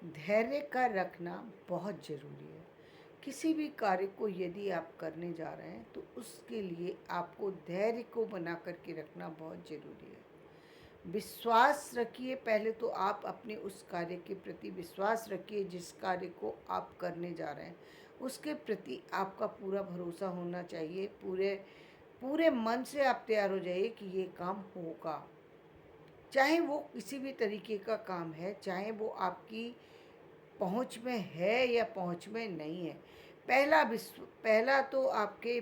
धैर्य का रखना बहुत ज़रूरी है। किसी भी कार्य को यदि आप करने जा रहे हैं तो उसके लिए आपको धैर्य को बना कर के रखना बहुत ज़रूरी है। विश्वास रखिए, पहले तो आप अपने उस कार्य के प्रति विश्वास रखिए जिस कार्य को आप करने जा रहे हैं। उसके प्रति आपका पूरा भरोसा होना चाहिए। पूरे पूरे मन से आप तैयार हो जाइए कि ये काम होगा। चाहे वो किसी भी तरीके का काम है, चाहे वो आपकी पहुँच में है या पहुँच में नहीं है। पहला तो आपके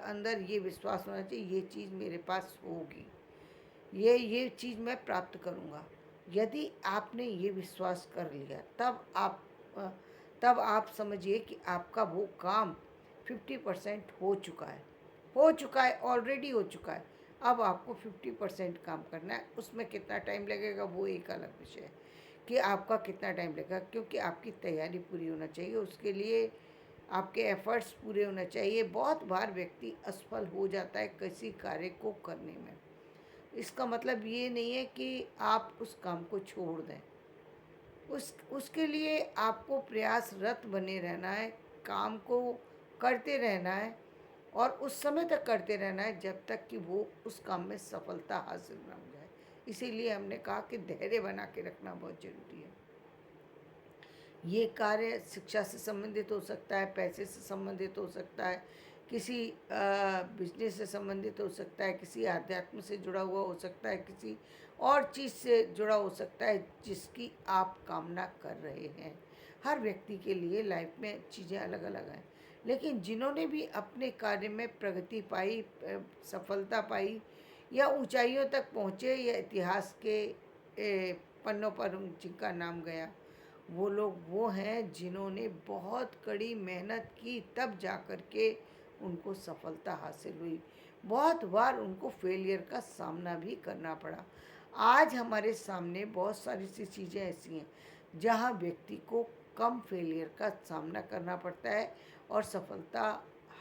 अंदर ये विश्वास होना चाहिए, ये चीज़ मेरे पास होगी, ये चीज़ मैं प्राप्त करूँगा। यदि आपने ये विश्वास कर लिया अ, तब आप समझिए कि आपका वो काम 50% हो चुका है, ऑलरेडी हो चुका है। अब आपको 50% काम करना है। उसमें कितना टाइम लगेगा वो एक अलग विषय है कि आपका कितना टाइम लगेगा, क्योंकि आपकी तैयारी पूरी होना चाहिए। उसके लिए आपके एफ़र्ट्स पूरे होना चाहिए। बहुत बार व्यक्ति असफल हो जाता है किसी कार्य को करने में। इसका मतलब ये नहीं है कि आप उस काम को छोड़ दें। उसके लिए आपको प्रयासरत बने रहना है, काम को करते रहना है और उस समय तक करते रहना है जब तक कि वो उस काम में सफलता हासिल ना हो जाए। इसीलिए हमने कहा कि धैर्य बना के रखना बहुत ज़रूरी है। ये कार्य शिक्षा से संबंधित हो सकता है, पैसे से संबंधित हो सकता है, किसी बिजनेस से संबंधित हो सकता है, किसी आध्यात्म से जुड़ा हुआ हो सकता है, किसी और चीज़ से जुड़ा हो सकता है जिसकी आप कामना कर रहे हैं। हर व्यक्ति के लिए लाइफ में चीज़ें अलग अलग हैं, लेकिन जिन्होंने भी अपने कार्य में प्रगति पाई, सफलता पाई या ऊंचाइयों तक पहुँचे या इतिहास के पन्नों पर जिनका नाम गया, वो लोग वो हैं जिन्होंने बहुत कड़ी मेहनत की, तब जा कर के उनको सफलता हासिल हुई। बहुत बार उनको फेलियर का सामना भी करना पड़ा। आज हमारे सामने बहुत सारी सी चीज़ें ऐसी हैं जहाँ व्यक्ति को कम फेलियर का सामना करना पड़ता है और सफलता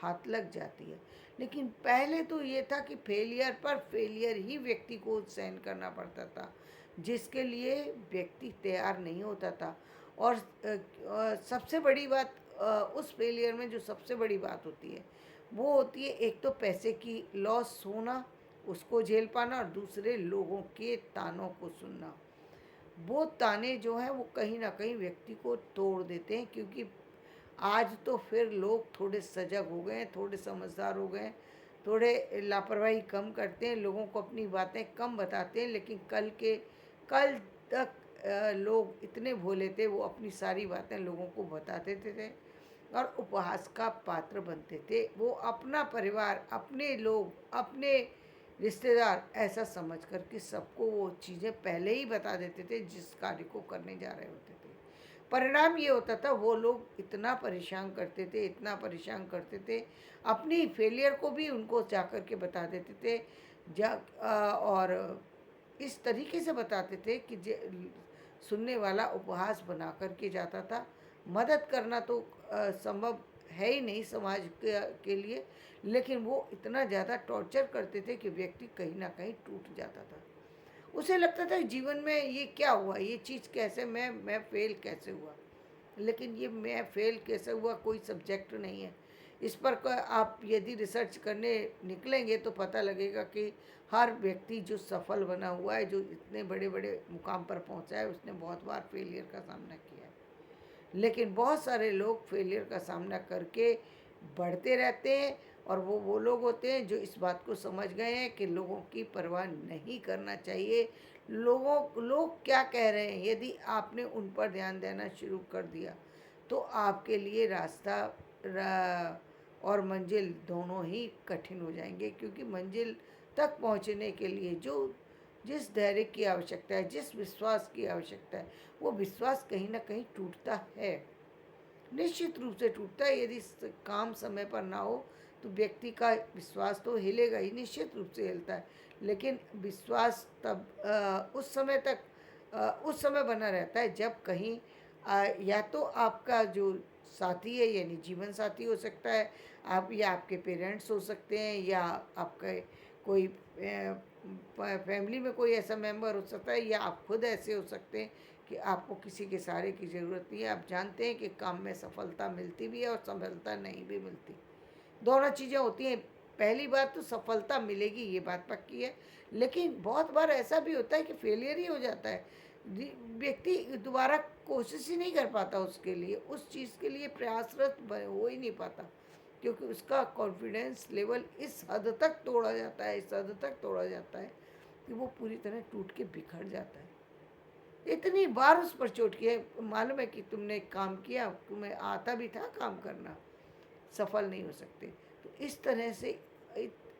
हाथ लग जाती है। लेकिन पहले तो ये था कि फेलियर पर फेलियर ही व्यक्ति को सहन करना पड़ता था, जिसके लिए व्यक्ति तैयार नहीं होता था। और सबसे बड़ी बात, उस फेलियर में जो सबसे बड़ी बात होती है वो होती है, एक तो पैसे की लॉस होना, उसको झेल पाना, और दूसरे लोगों के तानों को सुनना। वो ताने जो हैं वो कहीं ना कहीं व्यक्ति को तोड़ देते हैं, क्योंकि आज तो फिर लोग थोड़े सजग हो गए हैं, थोड़े समझदार हो गए हैं, थोड़े लापरवाही कम करते हैं, लोगों को अपनी बातें कम बताते हैं। लेकिन कल तक लोग इतने भोले थे, वो अपनी सारी बातें लोगों को बताते थे और उपहास का पात्र बनते थे। वो अपना परिवार, अपने लोग, अपने रिश्तेदार ऐसा समझ कर के सबको वो चीज़ें पहले ही बता देते थे जिस कार्य को करने जा रहे होते थे। परिणाम ये होता था, वो लोग इतना परेशान करते थे, इतना परेशान करते थे, अपनी फेलियर को भी उनको जा कर के बता देते थे। और इस तरीके से बताते थे कि सुनने वाला उपहास बना कर के जाता था। मदद करना तो संभव है ही नहीं समाज के लिए, लेकिन वो इतना ज़्यादा टॉर्चर करते थे कि व्यक्ति कहीं ना कहीं टूट जाता था। उसे लगता था जीवन में ये क्या हुआ, ये चीज़ कैसे, मैं फेल कैसे हुआ। लेकिन ये मैं फेल कैसे हुआ कोई सब्जेक्ट नहीं है। इस पर आप यदि रिसर्च करने निकलेंगे तो पता लगेगा कि हर व्यक्ति जो सफल बना हुआ है, जो इतने बड़े बड़े मुकाम पर पहुंचा है, उसने बहुत बार फेलियर का सामना किया है। लेकिन बहुत सारे लोग फेलियर का सामना करके बढ़ते रहते हैं, और वो लोग होते हैं जो इस बात को समझ गए हैं कि लोगों की परवाह नहीं करना चाहिए। लोग क्या कह रहे हैं, यदि आपने उन पर ध्यान देना शुरू कर दिया तो आपके लिए और मंजिल दोनों ही कठिन हो जाएंगे। क्योंकि मंजिल तक पहुंचने के लिए जो जिस धैर्य की आवश्यकता है, जिस विश्वास की आवश्यकता है, वो विश्वास कहीं ना कहीं टूटता है, निश्चित रूप से टूटता है। यदि काम समय पर ना हो तो व्यक्ति का विश्वास तो हिलेगा ही, निश्चित रूप से हिलता है। लेकिन विश्वास तब उस समय बना रहता है जब कहीं या तो आपका जो साथी है, यानी जीवन साथी हो सकता है, आप या आपके पेरेंट्स हो सकते हैं, या आपका कोई फैमिली में कोई ऐसा मेंबर हो सकता है, या आप खुद ऐसे हो सकते हैं कि आपको किसी के सहारे की ज़रूरत नहीं है। आप जानते हैं कि काम में सफलता मिलती भी है और सफलता नहीं भी मिलती, दोनों चीज़ें होती हैं। पहली बात तो सफलता मिलेगी, ये बात पक्की है, लेकिन बहुत बार ऐसा भी होता है कि फेलियर ही हो जाता है। व्यक्ति दोबारा कोशिश ही नहीं कर पाता, उसके लिए उस चीज़ के लिए प्रयासरत हो ही नहीं पाता, क्योंकि उसका कॉन्फिडेंस लेवल इस हद तक तोड़ा जाता है, इस हद तक तोड़ा जाता है कि वो पूरी तरह टूट के बिखर जाता है। इतनी बार उस पर चोट की है, मालूम है कि तुमने काम किया, तुम्हें आता भी था काम करना, सफल नहीं हो सकते। तो इस तरह से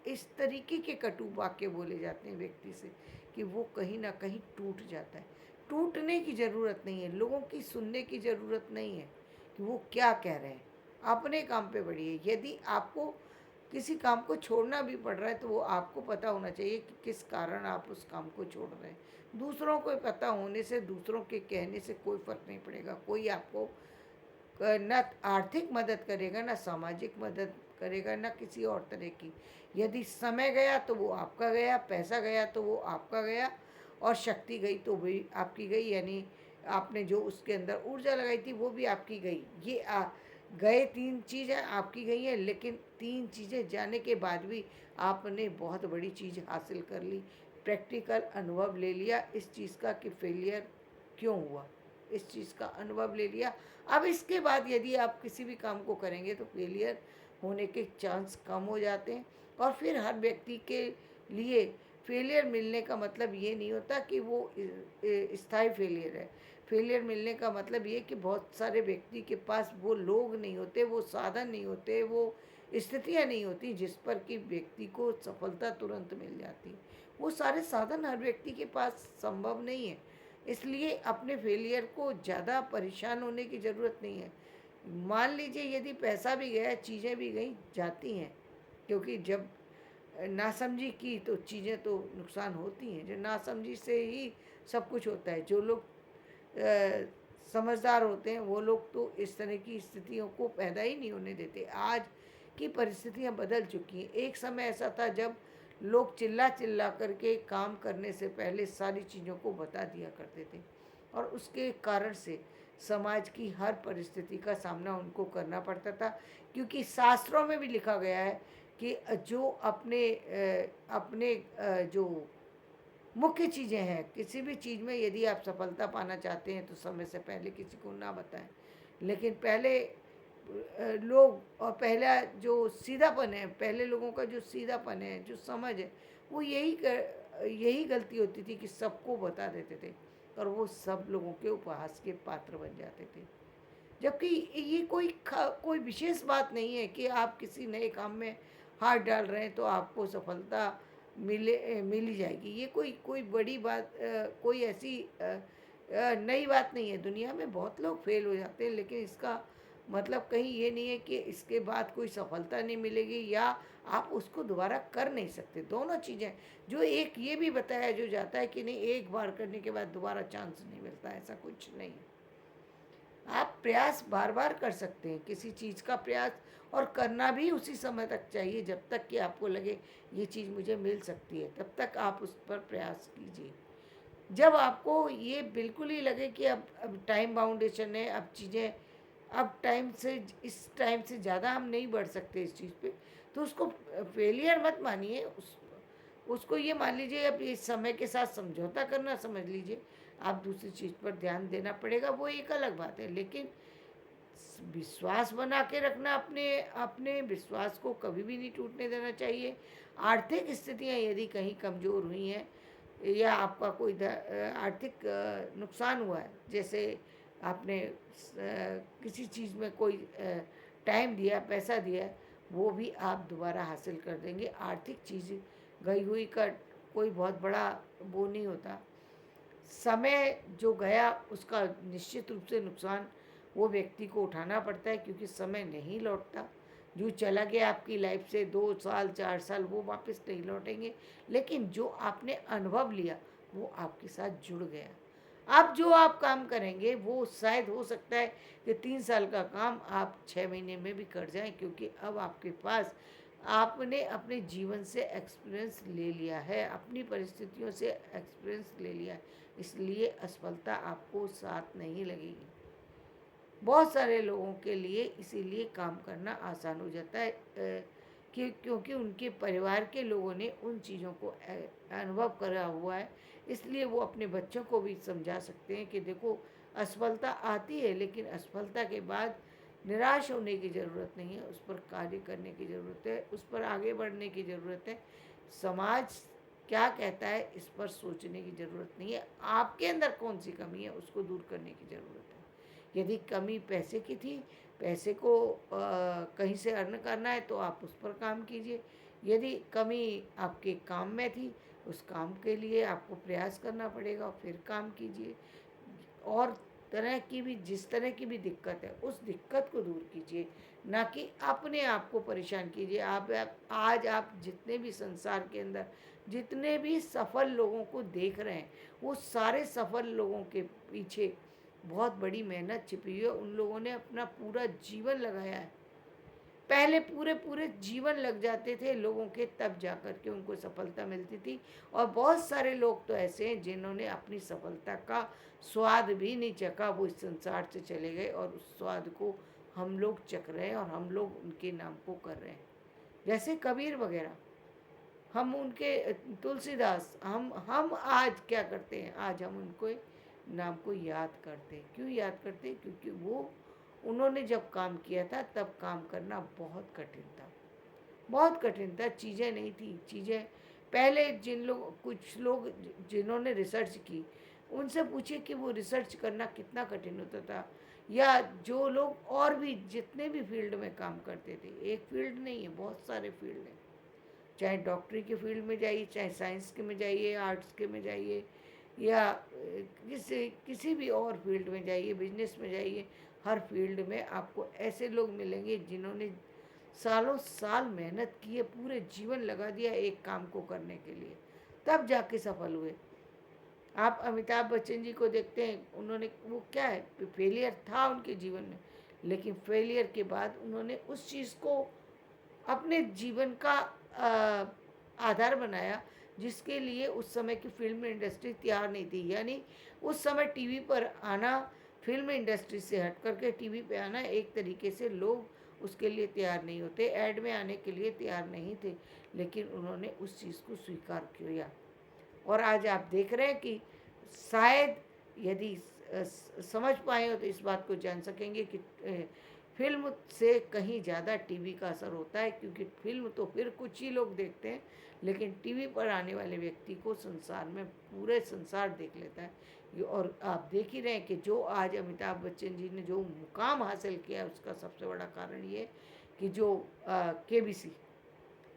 इस तरीके के कटु वाक्य बोले जाते हैं व्यक्ति से कि वो कहीं ना कहीं टूट जाता है। टूटने की ज़रूरत नहीं है, लोगों की सुनने की ज़रूरत नहीं है कि वो क्या कह रहे हैं। अपने काम पे बढ़िए। यदि आपको किसी काम को छोड़ना भी पड़ रहा है तो वो आपको पता होना चाहिए कि किस कारण आप उस काम को छोड़ रहे हैं। दूसरों को पता होने से, दूसरों के कहने से कोई फ़र्क नहीं पड़ेगा। कोई आपको न आर्थिक मदद करेगा, ना सामाजिक मदद करेगा, ना किसी और तरह की। यदि समय गया तो वो आपका गया, पैसा गया तो वो आपका गया, और शक्ति गई तो भी आपकी गई। यानी आपने जो उसके अंदर ऊर्जा लगाई थी वो भी आपकी गई। ये गए तीन चीज़ें आपकी गई हैं, लेकिन तीन चीज़ें जाने के बाद भी आपने बहुत बड़ी चीज़ हासिल कर ली। प्रैक्टिकल अनुभव ले लिया इस चीज़ का कि फेलियर क्यों हुआ, इस चीज़ का अनुभव ले लिया। अब इसके बाद यदि आप किसी भी काम को करेंगे तो फेलियर होने के चांस कम हो जाते हैं। और फिर हर व्यक्ति के लिए फेलियर मिलने का मतलब ये नहीं होता कि वो स्थायी फेलियर है। फेलियर मिलने का मतलब ये कि बहुत सारे व्यक्ति के पास वो लोग नहीं होते, वो साधन नहीं होते, वो स्थितियाँ नहीं होती जिस पर कि व्यक्ति को सफलता तुरंत मिल जाती। वो सारे साधन हर व्यक्ति के पास संभव नहीं है। इसलिए अपने फेलियर को ज़्यादा परेशान होने की ज़रूरत नहीं है। मान लीजिए यदि पैसा भी गया, चीज़ें भी गई, जाती हैं, क्योंकि जब नासमझी की तो चीज़ें तो नुकसान होती हैं। जो नासमझी से ही सब कुछ होता है। जो लोग समझदार होते हैं वो लोग तो इस तरह की स्थितियों को पैदा ही नहीं होने देते। आज की परिस्थितियां बदल चुकी हैं। एक समय ऐसा था जब लोग चिल्ला चिल्ला करके काम करने से पहले सारी चीज़ों को बता दिया करते थे, और उसके कारण से समाज की हर परिस्थिति का सामना उनको करना पड़ता था। क्योंकि शास्त्रों में भी लिखा गया है कि जो अपने जो मुख्य चीज़ें हैं, किसी भी चीज़ में यदि आप सफलता पाना चाहते हैं तो समय से पहले किसी को ना बताएं। लेकिन पहले लोग, और पहला जो सीधापन है, पहले लोगों का जो सीधापन है, जो समझ है, वो यही गलती होती थी कि सबको बता देते थे, और वो सब लोगों के उपहास के पात्र बन जाते थे। जबकि ये कोई विशेष बात नहीं है कि आप किसी नए काम में हाथ डाल रहे हैं तो आपको सफलता मिल ही जाएगी। ये कोई कोई बड़ी बात, कोई ऐसी नई बात नहीं है। दुनिया में बहुत लोग फेल हो जाते हैं, लेकिन इसका मतलब कहीं ये नहीं है कि इसके बाद कोई सफलता नहीं मिलेगी या आप उसको दोबारा कर नहीं सकते। दोनों चीज़ें, जो एक ये भी बताया जो जाता है कि नहीं, एक बार करने के बाद दोबारा चांस नहीं मिलता, ऐसा कुछ नहीं है। आप प्रयास बार बार कर सकते हैं किसी चीज़ का प्रयास, और करना भी उसी समय तक चाहिए जब तक कि आपको लगे ये चीज़ मुझे मिल सकती है, तब तक आप उस पर प्रयास कीजिए। जब आपको ये बिल्कुल ही लगे कि अब टाइम बाउंडेशन है, अब चीज़ें, अब टाइम से, इस टाइम से ज़्यादा हम नहीं बढ़ सकते इस चीज़ पे, तो उसको फेलियर मत मानिए। उसको ये मान लीजिए, अब इस समय के साथ समझौता करना समझ लीजिए। आप दूसरी चीज़ पर ध्यान देना पड़ेगा, वो एक अलग बात है। लेकिन विश्वास बना के रखना, अपने अपने विश्वास को कभी भी नहीं टूटने देना चाहिए। आर्थिक स्थितियाँ यदि कहीं कमज़ोर हुई हैं, या आपका कोई आर्थिक नुकसान हुआ है, जैसे आपने किसी चीज़ में कोई टाइम दिया, पैसा दिया, वो भी आप दोबारा हासिल कर देंगे। आर्थिक चीज़ गई हुई का कोई बहुत बड़ा वो नहीं होता। समय जो गया उसका निश्चित रूप से नुकसान वो व्यक्ति को उठाना पड़ता है, क्योंकि समय नहीं लौटता। जो चला गया आपकी लाइफ से 2 साल 4 साल, वो वापस नहीं लौटेंगे। लेकिन जो आपने अनुभव लिया वो आपके साथ जुड़ गया। अब जो आप काम करेंगे वो शायद हो सकता है कि 3 साल का काम आप 6 महीने में भी कर जाएं, क्योंकि अब आपके पास, आपने अपने जीवन से एक्सपीरियंस ले लिया है, अपनी परिस्थितियों से एक्सपीरियंस ले लिया है। इसलिए असफलता आपको साथ नहीं लगेगी। बहुत सारे लोगों के लिए इसीलिए काम करना आसान हो जाता है, क्योंकि उनके परिवार के लोगों ने उन चीज़ों को अनुभव करा हुआ है। इसलिए वो अपने बच्चों को भी समझा सकते हैं कि देखो, असफलता आती है, लेकिन असफलता के बाद निराश होने की ज़रूरत नहीं है, उस पर कार्य करने की ज़रूरत है, उस पर आगे बढ़ने की ज़रूरत है। समाज क्या कहता है इस पर सोचने की ज़रूरत नहीं है। आपके अंदर कौन सी कमी है उसको दूर करने की ज़रूरत है। यदि कमी पैसे की थी, पैसे को कहीं से अर्न करना है तो आप उस पर काम कीजिए। यदि कमी आपके काम में थी, उस काम के लिए आपको प्रयास करना पड़ेगा, फिर काम कीजिए। और तरह की भी जिस तरह की भी दिक्कत है, उस दिक्कत को दूर कीजिए, ना कि अपने आप को परेशान कीजिए। आज आप जितने भी संसार के अंदर जितने भी सफल लोगों को देख रहे हैं, वो सारे सफल लोगों के पीछे बहुत बड़ी मेहनत छिपी हुई है। उन लोगों ने अपना पूरा जीवन लगाया है। पहले पूरे पूरे जीवन लग जाते थे लोगों के, तब जा कर के उनको सफलता मिलती थी। और बहुत सारे लोग तो ऐसे हैं जिन्होंने अपनी सफलता का स्वाद भी नहीं चखा, वो इस संसार से चले गए और उस स्वाद को हम लोग चख रहे हैं और हम लोग उनके नाम को कर रहे हैं। जैसे कबीर वगैरह, हम उनके तुलसीदास, हम आज क्या करते हैं, आज हम उनको नाम को याद करते हैं। क्यों याद करते हैं? क्योंकि वो उन्होंने जब काम किया था तब काम करना बहुत कठिन था, बहुत कठिन था। चीज़ें नहीं थी, चीज़ें पहले कुछ लोग जिन्होंने रिसर्च की, उनसे पूछिए कि वो रिसर्च करना कितना कठिन होता था। या जो लोग और भी जितने भी फील्ड में काम करते थे, एक फील्ड नहीं है, बहुत सारे फील्ड हैं। चाहे डॉक्टरी के फील्ड में जाइए, चाहे साइंस के में जाइए, आर्ट्स के में जाइए, या किसी भी और फील्ड में जाइए, बिजनेस में जाइए, हर फील्ड में आपको ऐसे लोग मिलेंगे जिन्होंने सालों साल मेहनत की है, पूरे जीवन लगा दिया एक काम को करने के लिए, तब जाके सफल हुए। आप अमिताभ बच्चन जी को देखते हैं, उन्होंने वो क्या है, फेलियर था उनके जीवन में, लेकिन फेलियर के बाद उन्होंने उस चीज़ को अपने जीवन का आधार बनाया, जिसके लिए उस समय की फिल्म इंडस्ट्री तैयार नहीं थी। यानी उस समय टीवी पर आना, फिल्म इंडस्ट्री से हट करके टीवी पे आना, एक तरीके से लोग उसके लिए तैयार नहीं होते, ऐड में आने के लिए तैयार नहीं थे, लेकिन उन्होंने उस चीज़ को स्वीकार किया। और आज आप देख रहे हैं कि शायद यदि समझ पाए हो तो इस बात को जान सकेंगे कि फिल्म से कहीं ज़्यादा टीवी का असर होता है, क्योंकि फिल्म तो फिर कुछ ही लोग देखते हैं, लेकिन टीवी पर आने वाले व्यक्ति को संसार में पूरे संसार देख लेता है। और आप देख ही रहे हैं कि जो आज अमिताभ बच्चन जी ने जो मुकाम हासिल किया है, उसका सबसे बड़ा कारण ये कि जो केबीसी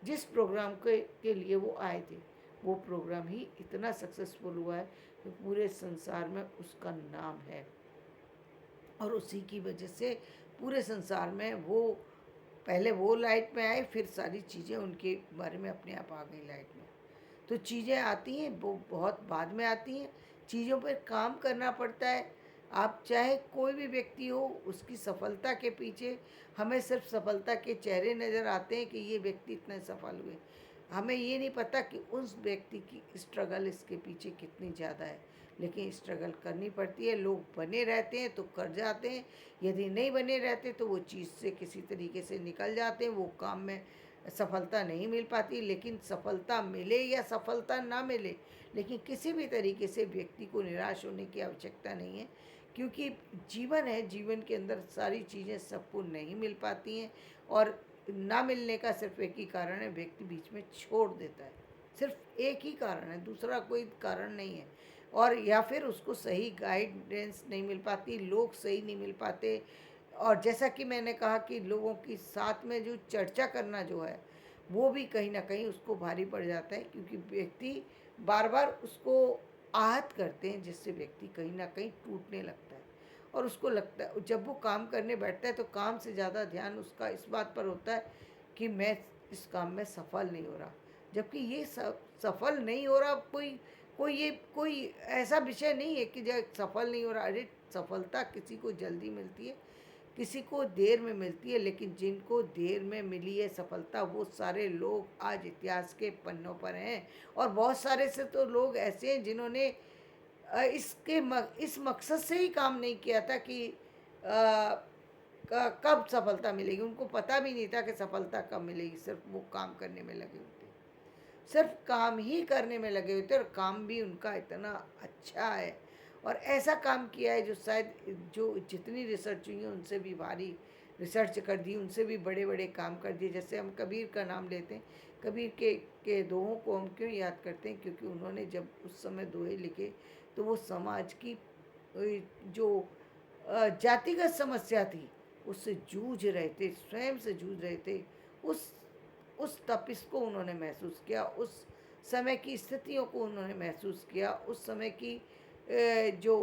जिस प्रोग्राम के लिए वो आए थे, वो प्रोग्राम ही इतना सक्सेसफुल हुआ है कि पूरे संसार में उसका नाम है। और उसी की वजह से पूरे संसार में वो पहले वो लाइट में आए, फिर सारी चीज़ें उनके बारे में अपने आप आ गई लाइट में। तो चीज़ें आती हैं, वो बहुत बाद में आती हैं, चीज़ों पर काम करना पड़ता है। आप चाहे कोई भी व्यक्ति हो, उसकी सफलता के पीछे हमें सिर्फ सफलता के चेहरे नज़र आते हैं कि ये व्यक्ति इतने सफल हुए। हमें ये नहीं पता कि उस व्यक्ति की स्ट्रगल इसके पीछे कितनी ज़्यादा है। लेकिन स्ट्रगल करनी पड़ती है, लोग बने रहते हैं तो कर जाते हैं, यदि नहीं बने रहते तो वो चीज़ से किसी तरीके से निकल जाते हैं, वो काम में सफलता नहीं मिल पाती। लेकिन सफलता मिले या सफलता ना मिले, लेकिन किसी भी तरीके से व्यक्ति को निराश होने की आवश्यकता नहीं है, क्योंकि जीवन है, जीवन के अंदर सारी चीज़ें सबको नहीं मिल पाती हैं। और ना मिलने का सिर्फ एक ही कारण है, व्यक्ति बीच में छोड़ देता है, सिर्फ एक ही कारण है, दूसरा कोई कारण नहीं है। और या फिर उसको सही गाइडेंस नहीं मिल पाती, लोग सही नहीं मिल पाते। और जैसा कि मैंने कहा कि लोगों की साथ में जो चर्चा करना जो है, वो भी कहीं ना कहीं उसको भारी पड़ जाता है, क्योंकि व्यक्ति बार बार उसको आहत करते हैं, जिससे व्यक्ति कहीं ना कहीं टूटने लगता है। और उसको लगता है, जब वो काम करने बैठता है तो काम से ज़्यादा ध्यान उसका इस बात पर होता है कि मैं इस काम में सफल नहीं हो रहा। जबकि ये सफल नहीं हो रहा, कोई ऐसा विषय नहीं है कि जो सफल नहीं हो रहा। अरे, सफलता किसी को जल्दी मिलती है, किसी को देर में मिलती है, लेकिन जिनको देर में मिली है सफलता, वो सारे लोग आज इतिहास के पन्नों पर हैं। और बहुत सारे से तो लोग ऐसे हैं जिन्होंने इस मकसद से ही काम नहीं किया था कि कब सफलता मिलेगी। उनको पता भी नहीं था कि सफलता कब मिलेगी, सिर्फ वो काम करने में लगे होते, सिर्फ काम ही करने में लगे होते, और काम भी उनका इतना अच्छा है और ऐसा काम किया है जो शायद जो जितनी रिसर्च हुई है उनसे भी भारी रिसर्च कर दी, उनसे भी बड़े बड़े काम कर दिए। जैसे हम कबीर का नाम लेते हैं, कबीर के दोहों को हम क्यों याद करते हैं? क्योंकि उन्होंने जब उस समय दोहे लिखे तो वो समाज की जो जातिगत समस्या थी उससे जूझ रहे थे, स्वयं से जूझ रहे थे। उस उस तपिश को उन्होंने महसूस किया, उस समय की स्थितियों को उन्होंने महसूस किया, उस समय की जो